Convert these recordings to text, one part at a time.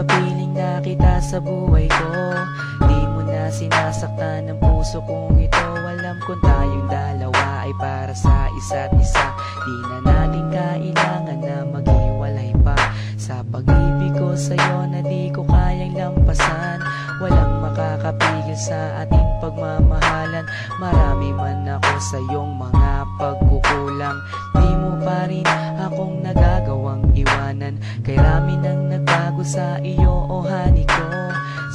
kapiling na kita sa buhay ko. Di mo na sinasaktan ng puso kong ito. Alam kong tayong dalawa ay para sa isa't isa. Di na natin kailangan na maghiwalay pa. Sa pag-ibig ko sa'yo na di ko kayang lampasan. Walang makakapigil sa ating pagmamahalan. Marami man ako sa iyong mga pagkukulang, di mo pa rin akong nagagawang iwanan. Kay rami nang nagbago sa iyo, oh honey ko.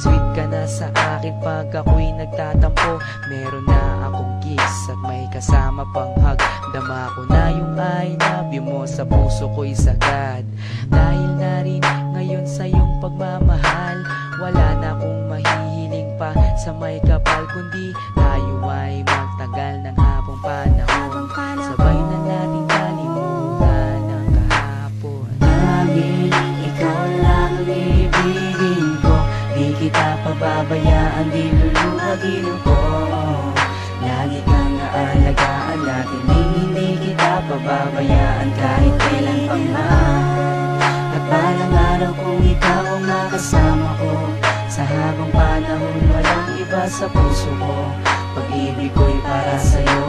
Sweet ka na sa akin pag ako'y nagtatampo. Meron na akong kiss at may kasama pang hug. Dama ko na yung I love you mo sa puso ko'y sagad. Dahil na rin ngayon sa iyong pagmamahal, wala na akong mahihiling pa sa may kapal, kundi tayo ay magtagal ng habang panahon. Sabay na natin kalimutan ang kahapon. Laging ikaw lang ang ibigin ko. Di kita pababayaan, di luluhagin ko. Lagi kang aalagaan natin, hindi kita pababayaan kahit kailan pa man. At balang araw kung ikaw ang makasama ko, sa habang panahon walang iba sa puso ko. Pag-ibig ko'y para sa'yo,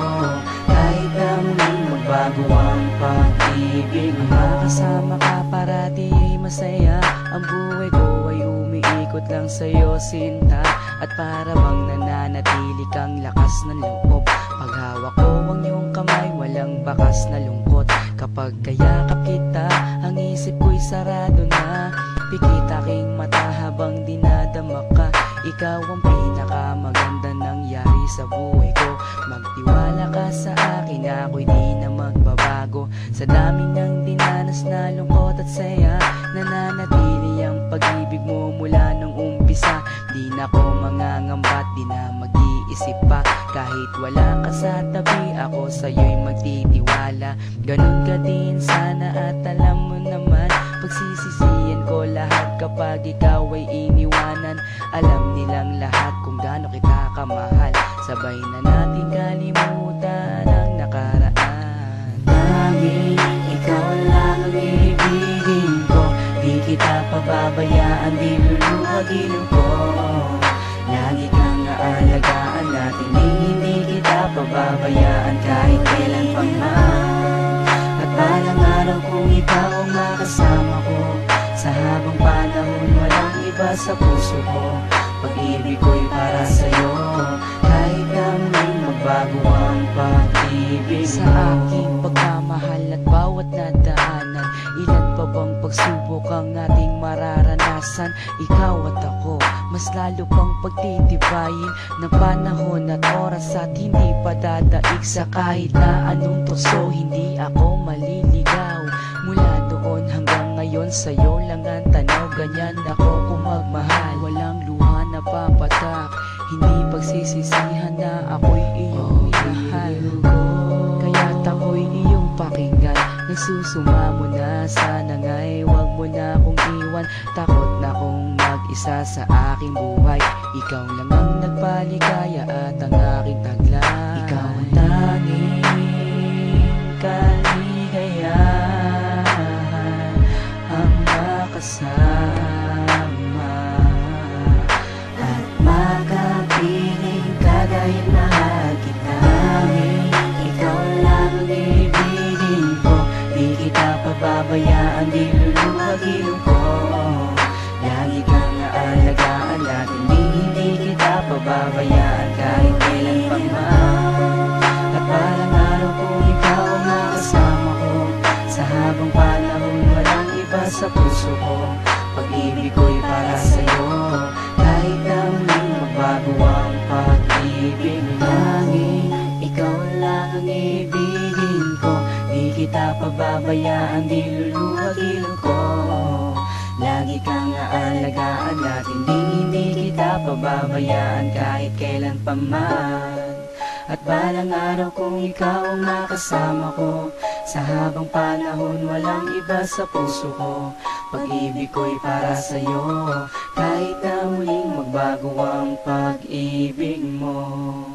kahit na muling magbago ang pag-ibig mo. Kasama ka parati ay masaya. Ang buhay ko ay umiikot lang sa'yo, sinta. At para bang nananatili kang lakas ng loob. Paghawak ko ang iyong kamay, walang bakas na lungkot. Kapag kayakap kita, ang isip ko'y sarado na. Pikit aking mata habang dinadama ka. Ikaw ang pinakamaganda nangyari sa buhay ko. Magtiwala ka sa akin, ako'y di na magbabago. Sa dami ng dinanas na lungkot at saya, nananatili ang pag-ibig mo mula nung umpisa. Di na ko mangangambat, di na mag-iisip pa. Kahit wala ka sa tabi, ako sa'yo'y magtitiwala. Ganun ka din sana at alam mo naman, pagsisisihan ko lahat kapag ikaw ay iniwanan. Alam nilang lahat kung gaano kita kamahal. Sabay na natin kalimutan ang nakaraan. Laging ikaw lang ang ibigin ko. Di kita pababayaan, di luluhagin ko. Lagi kang aalagaan natin, hindi kita pababayaan kahit kailan pa man. At balang araw kung ikaw ang makasama ko, sa habang panahon walang iba sa puso ko. Pag-ibig ko'y para sa'yo, kahit na muling magbago ang pag-ibig mo. Sa aking pagmamahal at bawat nadaanan, ilan pa bang pagsubok ang ating mararanasan? Ikaw at ako, mas lalo pang pagtitibayin ng panahon at oras at hindi pa dadaig sa kahit na anong tukso. Hindi ako maliligaw mula doon hanggang ngayon, sa'yo lang ang tanaw. Ganyan ako kung magmahal, walang luha na papatak. Hindi pagsisisihan na ako'y iyong minahal. Kaya't ako'y iyong pakinggan. Nagsusumamo na, sana nga'y wag mo na akong iwan. Takot na kong mag-isa sa aking buhay. Ikaw lang ang nagpaligaya at ang aking taglay. Ikaw ang tanging kaligayahan, ang makasama at makapiling ka dahil mahal kita. Ikaw lang ang ibigin ko. Di kita pababayaan, di luluhagin ko. Lagi kang aalagaan natin, hindi kita pababayaan kahit kailan pa man. At balang araw kung ikaw ang makasama ko, sa habang panahon walang iba sa puso ko. Pag-ibig ko'y para sa'yo, kahit na muling magbago ang pag-ibig mo. Laging ikaw lang ang ibigin ko. Di kita pababayaan, di luluhagin ko. Lagi kang aalagaan natin, hindi kita pababayaan kahit kailan pa man. At balang araw kung ikaw ang makasama ko, sa habang panahon walang iba sa puso ko. Pag-ibig ko'y para sa'yo, kahit na muling magbago ang pag-ibig mo.